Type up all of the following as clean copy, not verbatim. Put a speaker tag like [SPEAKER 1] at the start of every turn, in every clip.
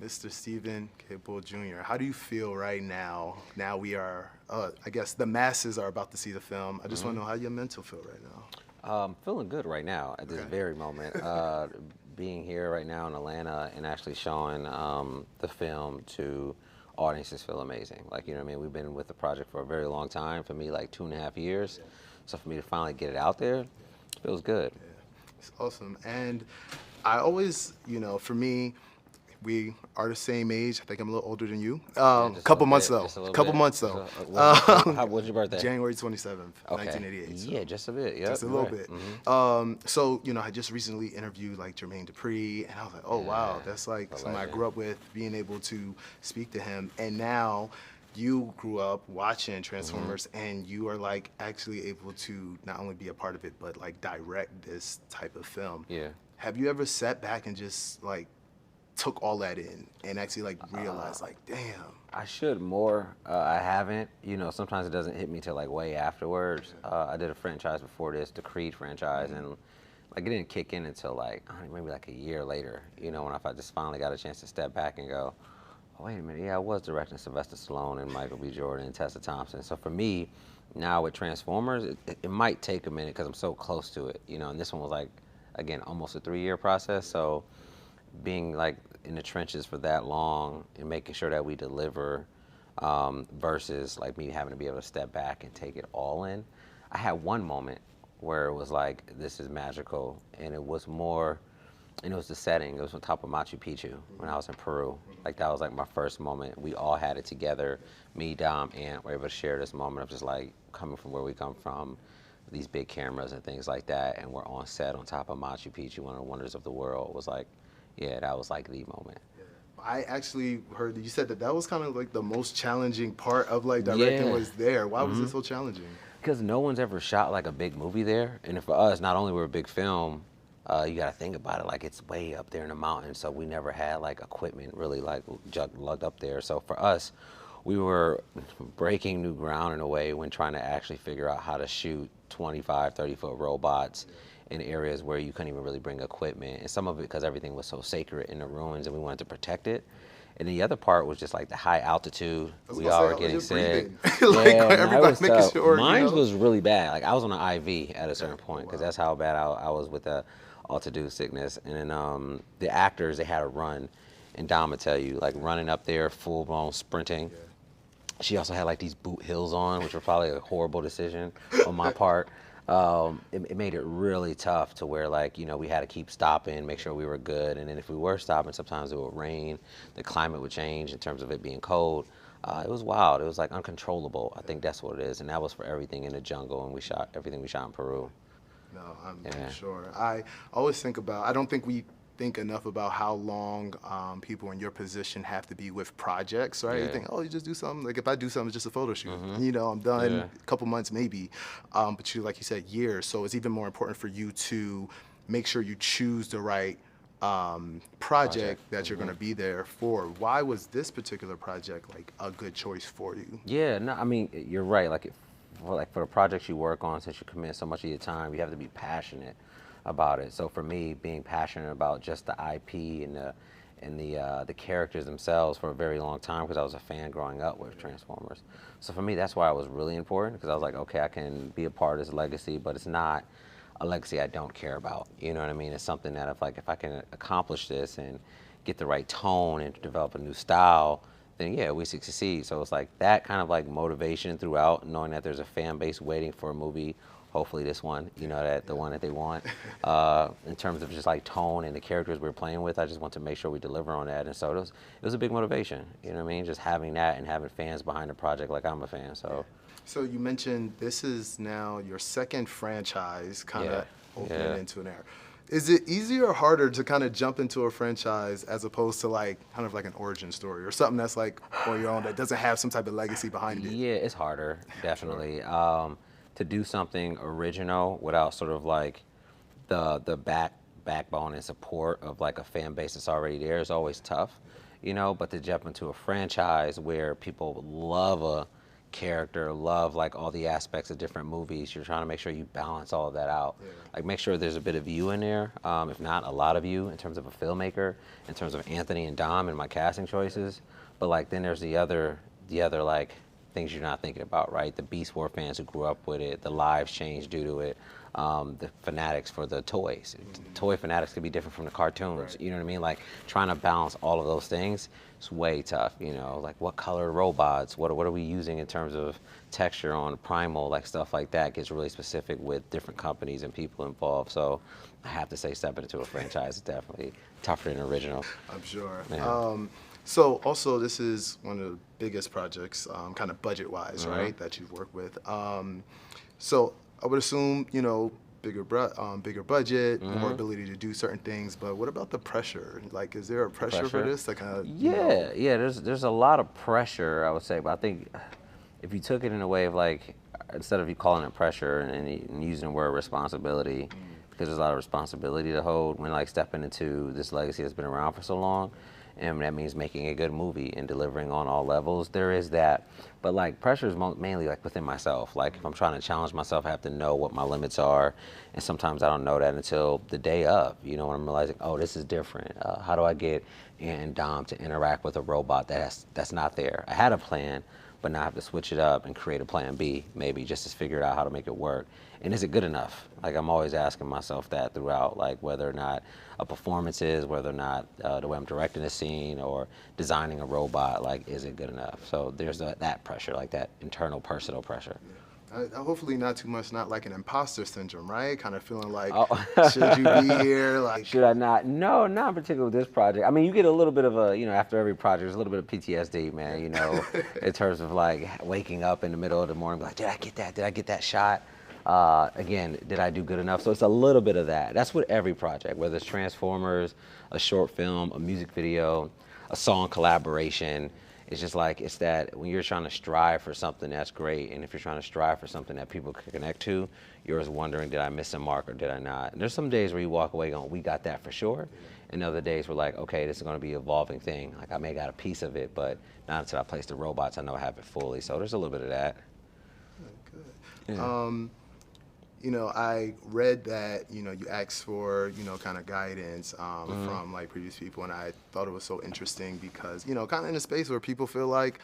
[SPEAKER 1] Mr. Steven Caple Jr. How do you feel right now? Now we are, I guess the masses are about to see the film. I just want to know how your mental feel right now.
[SPEAKER 2] Feeling good right now at this very moment. Being here right now in Atlanta and actually showing the film to audiences feel amazing. Like, you know what I mean? We've been with the project for a very long time. For me, like 2.5 years. Yeah. So for me to finally get it out there, feels good.
[SPEAKER 1] Yeah, it's awesome. And I always, for me, we are the same age. I think I'm a little older than you. Couple months though. Couple months though.
[SPEAKER 2] When's your birthday?
[SPEAKER 1] January 27th,
[SPEAKER 2] okay.
[SPEAKER 1] 1988. So
[SPEAKER 2] yeah, just a bit. Yeah,
[SPEAKER 1] just a little bit. So I just recently interviewed like Jermaine Dupri, and I was like, oh wow, that's like someone I grew up with. Being able to speak to him, and now you grew up watching Transformers, and you are like actually able to not only be a part of it, but like direct this type of film.
[SPEAKER 2] Yeah.
[SPEAKER 1] Have you ever sat back and just like took all that in and actually like realized like, damn?
[SPEAKER 2] I should more. I haven't. Sometimes it doesn't hit me till like way afterwards. I did a franchise before this, the Creed franchise, and like it didn't kick in until like maybe like a year later. When I just finally got a chance to step back and go, oh, wait a minute, yeah, I was directing Sylvester Stallone and Michael B. Jordan and Tessa Thompson. So for me, now with Transformers, it might take a minute because I'm so close to it. And this one was like, again, almost a 3-year process. So being like in the trenches for that long and making sure that we deliver versus like me having to be able to step back and take it all in. I had one moment where it was like, this is magical, and it was more, and it was the setting. It was on top of Machu Picchu when I was in Peru. Like that was like my first moment. We all had it together. Me, Dom, Ant were able to share this moment of just like coming from where we come from, these big cameras and things like that, and we're on set on top of Machu Picchu, one of the wonders of the world. It was like, yeah, that was like the moment.
[SPEAKER 1] I actually heard that you said that was kind of like the most challenging part of like directing was there. Why was it so challenging?
[SPEAKER 2] Because no one's ever shot like a big movie there. And for us, not only we're a big film, you got to think about it, like it's way up there in the mountains. So we never had like equipment really like lugged up there. So for us, we were breaking new ground in a way when trying to actually figure out how to shoot 25, 30-foot robots in areas where you couldn't even really bring equipment, and some of it because everything was so sacred in the ruins and we wanted to protect it. And the other part was just like the high altitude. We all were getting sick.
[SPEAKER 1] Like everybody making sure.
[SPEAKER 2] Mine was really bad. Like I was on an IV at a certain point because that's how bad I was with the altitude sickness. And then the actors, they had to run, and Dom would tell you, like running up there, full blown sprinting. She also had like these boot heels on, which were probably a horrible decision on my part. It made it really tough to where like, we had to keep stopping, make sure we were good. And then if we were stopping, sometimes it would rain, the climate would change in terms of it being cold. It was wild. It was like uncontrollable. I think that's what it is. And that was for everything in the jungle, and we shot everything we shot in Peru.
[SPEAKER 1] No, I'm sure. I always think about, I don't think we think enough about how long people in your position have to be with projects, right? You think, oh, you just do something. Like if I do something, it's just a photo shoot. I'm done. A couple months maybe. But like you said, years. So it's even more important for you to make sure you choose the right project that you're going to be there for. Why was this particular project like a good choice for you?
[SPEAKER 2] Yeah, no, I mean, you're right. Like for the projects you work on, since you commit so much of your time, you have to be passionate about it. So for me, being passionate about just the IP and the characters themselves for a very long time, because I was a fan growing up with Transformers. So for me, that's why it was really important, because I was like, okay, I can be a part of this legacy, but it's not a legacy I don't care about. You know what I mean? It's something that if I can accomplish this and get the right tone and develop a new style, then yeah, we succeed. So it's like that kind of like motivation throughout, knowing that there's a fan base waiting for a movie. Hopefully this one, that the one that they want. In terms of just like tone and the characters we're playing with, I just want to make sure we deliver on that. And so it was a big motivation, you know what I mean? Just having that and having fans behind the project like I'm a fan, so.
[SPEAKER 1] So you mentioned this is now your second franchise kind of opening into an era. Is it easier or harder to kind of jump into a franchise as opposed to like kind of like an origin story or something that's like on your own that doesn't have some type of legacy behind it?
[SPEAKER 2] Yeah, it's harder, definitely. To do something original without sort of like the backbone and support of like a fan base that's already there is always tough, but to jump into a franchise where people love a character, love like all the aspects of different movies. You're trying to make sure you balance all of that out.
[SPEAKER 1] Yeah.
[SPEAKER 2] Like make sure there's a bit of you in there, if not a lot of you in terms of a filmmaker, in terms of Anthony and Dom and my casting choices. But like then there's the other like things you're not thinking about, right? The Beast War fans who grew up with it, the lives changed due to it, the fanatics for the toys. Toy fanatics could be different from the cartoons,
[SPEAKER 1] Right.
[SPEAKER 2] you know what I mean? Like trying to balance all of those things is way tough, you know? Like what color robots, what are we using in terms of texture on primal, like stuff like that gets really specific with different companies and people involved. So I have to say stepping into a franchise is definitely tougher than original.
[SPEAKER 1] I'm sure.
[SPEAKER 2] Yeah.
[SPEAKER 1] So also this is one of the biggest projects, kind of budget-wise,
[SPEAKER 2] Mhm.
[SPEAKER 1] right, that you've worked with. So I would assume, you know, bigger budget, more ability to do certain things. But what about the pressure? Like, is there a pressure for
[SPEAKER 2] Pressure?
[SPEAKER 1] this? Like, kind of,
[SPEAKER 2] Yeah, there's a lot of pressure, I would say, but I think if you took it in a way of like, instead of you calling it pressure and using the word responsibility, because there's a lot of responsibility to hold when like stepping into this legacy that's been around for so long, and that means making a good movie and delivering on all levels. There is that, but like pressure is mainly like within myself. Like if I'm trying to challenge myself, I have to know what my limits are, and sometimes I don't know that until the day of. You know, when I'm realizing, oh, this is different. How do I get Ant and Dom to interact with a robot that's not there? I had a plan, but now I have to switch it up and create a plan B, maybe just to figure out how to make it work. And is it good enough? Like I'm always asking myself that throughout, like whether or not a performance is, whether or not the way I'm directing a scene or designing a robot, like is it good enough? So there's that pressure, like that internal personal pressure.
[SPEAKER 1] hopefully not too much, not like an imposter syndrome, right? Kind of feeling like,
[SPEAKER 2] Oh.
[SPEAKER 1] should you be here? Like,
[SPEAKER 2] Should I not? No, not particularly with this project. I mean, you get a little bit of a, you know, after every project, there's a little bit of PTSD, man, you know, in terms of like waking up in the middle of the morning, like, did I get that? Did I get that shot? Again, did I do good enough? So it's a little bit of that. That's with every project, whether it's Transformers, a short film, a music video, a song collaboration. It's just like, it's that when you're trying to strive for something that's great, and if you're trying to strive for something that people can connect to, you're always wondering, did I miss a mark or did I not? And there's some days where you walk away going, we got that for sure. And other days we're like, okay, this is going to be an evolving thing. Like I may got a piece of it, but not until I place the robots, I know I have it fully. So there's a little bit of that.
[SPEAKER 1] good.
[SPEAKER 2] Yeah.
[SPEAKER 1] You know, I read that, you know, you asked for, you know, kind of guidance from like previous people, and I thought it was so interesting because, you know, kind of in a space where people feel like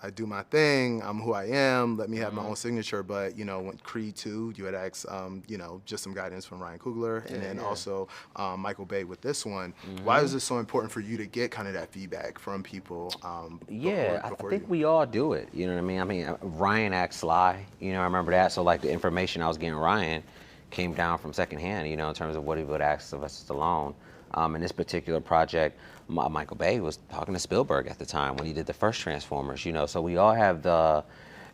[SPEAKER 1] I do my thing, I'm who I am, let me have my own signature. But, you know, when Creed 2, you had asked, you know, just some guidance from Ryan Coogler, and then also Michael Bay with this one. Why is it so important for you to get kind of that feedback from people?
[SPEAKER 2] Yeah,
[SPEAKER 1] before
[SPEAKER 2] I think we all do it. You know what I mean? Ryan asked Sly. You know, I remember that. So like the information I was getting Ryan came down from secondhand. You know, in terms of what he would ask Sylvester Stallone. In this particular project, Michael Bay was talking to Spielberg at the time when he did the first Transformers. You know, so we all have the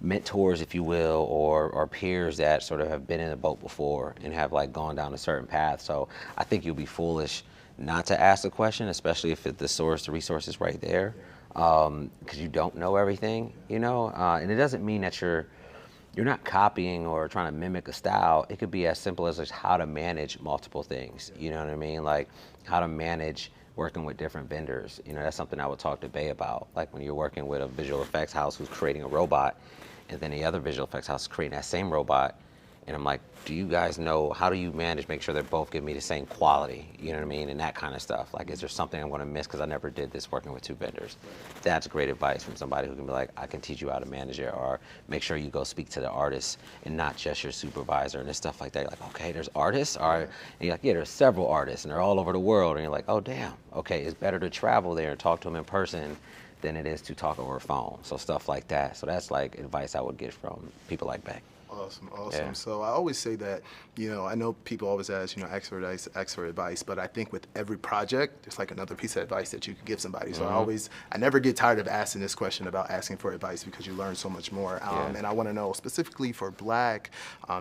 [SPEAKER 2] mentors, if you will, or peers that sort of have been in the boat before and have like gone down a certain path. So I think you'll be foolish not to ask the question, especially if the resource is right there, because you don't know everything, you know. And it doesn't mean that you're not copying or trying to mimic a style. It could be as simple as just how to manage multiple things. You know what I mean? Like how to manage working with different vendors. You know, that's something I would talk to Bay about. Like when you're working with a visual effects house who's creating a robot, and then the other visual effects house is creating that same robot. And I'm like, do you guys know, how do you manage, make sure they're both giving me the same quality? You know what I mean? And that kind of stuff. Like, is there something I'm going to miss because I never did this working with two vendors? That's great advice from somebody who can be like, I can teach you how to manage it, or make sure you go speak to the artist and not just your supervisor and stuff like that. You're like, okay, there's artists? All right. And you're like, yeah, there's several artists and they're all over the world. And you're like, oh, damn. Okay, it's better to travel there and talk to them in person than it is to talk over a phone. So stuff like that. So that's like advice I would get from people like Beck.
[SPEAKER 1] Awesome.
[SPEAKER 2] Yeah.
[SPEAKER 1] So I always say that, you know, I know people always ask, you know, ask for advice, but I think with every project, there's like another piece of advice that you could give somebody. So I never get tired of asking this question about asking for advice because you learn so much more. And I want to know specifically for Black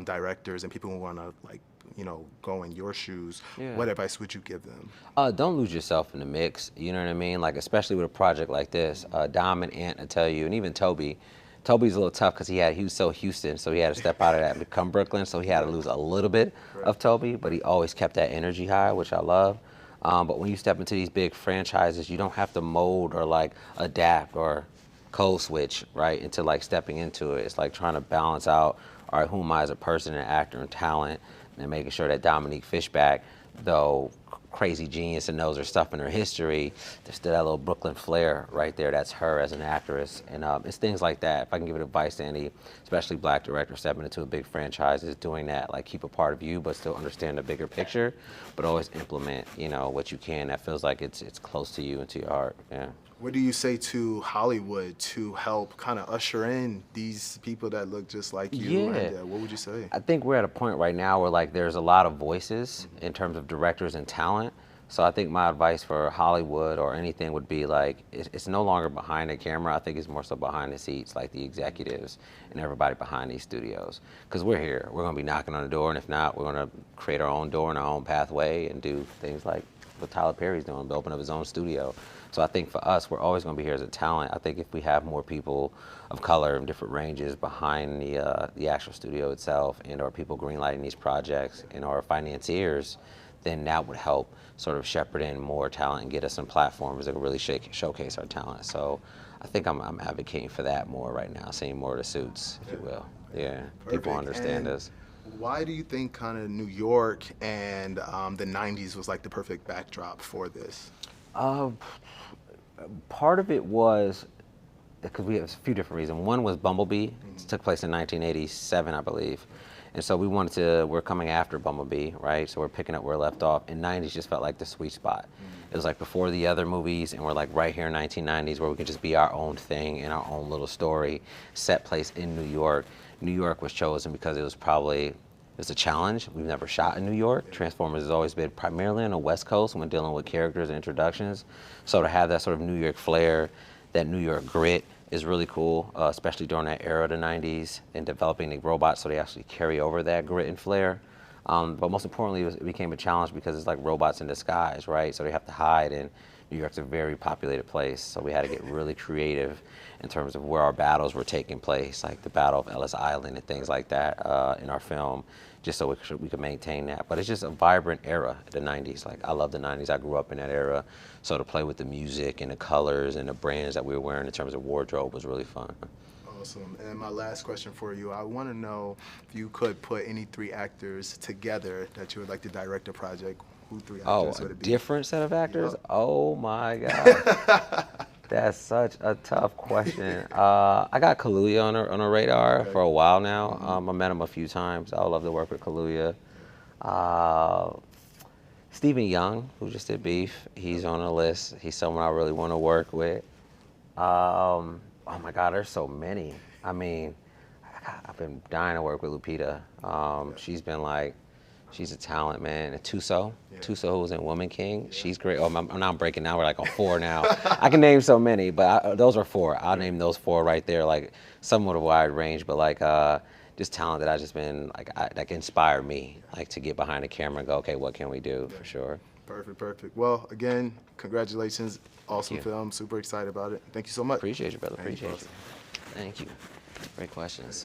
[SPEAKER 1] directors and people who want to like, you know, go in your shoes, what advice would you give them?
[SPEAKER 2] Don't lose yourself in the mix. You know what I mean? Like, especially with a project like this, Dom and Ant, I tell you, and even Toby. Toby's a little tough because he was so Houston, so he had to step out of that and become Brooklyn, so he had to lose a little bit of Toby, but he always kept that energy high, which I love. But when you step into these big franchises, you don't have to mold or like adapt or code switch, right, into like stepping into it. It's like trying to balance out, all right, who am I as a person and actor and talent, and making sure that Dominique Fishback, though crazy genius and knows her stuff in her history, there's still that little Brooklyn flair right there. That's her as an actress. And it's things like that. If I can give advice to any, especially black director stepping into a big franchise, is doing that. Like, keep a part of you, but still understand the bigger picture, but always implement, you know, what you can that feels like it's close to you and to your heart. Yeah.
[SPEAKER 1] What do you say to Hollywood to help kind of usher in these people that look just like you?
[SPEAKER 2] Yeah.
[SPEAKER 1] And what would you say?
[SPEAKER 2] I think we're at a point right now where like there's a lot of voices in terms of directors and talent. So I think my advice for Hollywood or anything would be like, it's no longer behind the camera. I think it's more so behind the seats, like the executives and everybody behind these studios. Because we're here, we're gonna be knocking on the door, and if not, we're gonna create our own door and our own pathway and do things like what Tyler Perry's doing, open up his own studio. So I think for us, we're always going to be here as a talent. I think if we have more people of color in different ranges behind the actual studio itself, and or people greenlighting these projects, and our financiers, then that would help sort of shepherd in more talent and get us some platforms that can really showcase our talent. So I think I'm advocating for that more right now, seeing more of the suits, if you will. Yeah,
[SPEAKER 1] Perfect.
[SPEAKER 2] people understand
[SPEAKER 1] And
[SPEAKER 2] us.
[SPEAKER 1] why do you think kind of New York and the 90s was like the perfect backdrop for this?
[SPEAKER 2] Part of it was because we have a few different reasons. One was Bumblebee. It took place in 1987, I believe. And so we're coming after Bumblebee, right? So we're picking up where we left off. And 90s just felt like the sweet spot. It was like before the other movies, and we're like right here in 1990s where we could just be our own thing and our own little story, set place in New York. New York was chosen because it was a challenge. We've never shot in New York. Transformers has always been primarily on the West Coast when dealing with characters and introductions. So to have that sort of New York flair, that New York grit is really cool, especially during that era of the 90s and developing the robots so they actually carry over that grit and flair. But most importantly, it became a challenge because it's like robots in disguise, right? So they have to hide, and New York's a very populated place. So we had to get really creative in terms of where our battles were taking place, like the Battle of Ellis Island and things like that in our film, just so we could maintain that. But it's just a vibrant era, the 90s. Like, I love the 90s. I grew up in that era. So to play with the music and the colors and the brands that we were wearing in terms of wardrobe was really fun.
[SPEAKER 1] Awesome. And my last question for you, I want to know if you could put any 3 actors together that you would like to direct a project. Who 3 actors would it be?
[SPEAKER 2] Different set of actors?
[SPEAKER 1] Yep.
[SPEAKER 2] Oh my God. That's such a tough question. I got Kaluuya on a radar for a while now. I met him a few times. I would love to work with Kaluuya. Steven Young, who just did Beef, he's on the list. He's someone I really want to work with. Oh my God, there's so many. I mean, I've been dying to work with Lupita. She's a talent, man. And Tuso, who was in Woman King, she's great. Oh, I'm breaking now. We're like on 4 now. I can name so many, but those are 4. I'll name those 4 right there, like somewhat a wide range, but like just talent that I just been like inspired me, like to get behind the camera and go, okay, what can we do for sure?
[SPEAKER 1] Perfect. Well, again, congratulations. Awesome film. Super excited about it. Thank you so much.
[SPEAKER 2] Appreciate you, brother.
[SPEAKER 1] Thank you.
[SPEAKER 2] Appreciate you. Thank you. Great questions.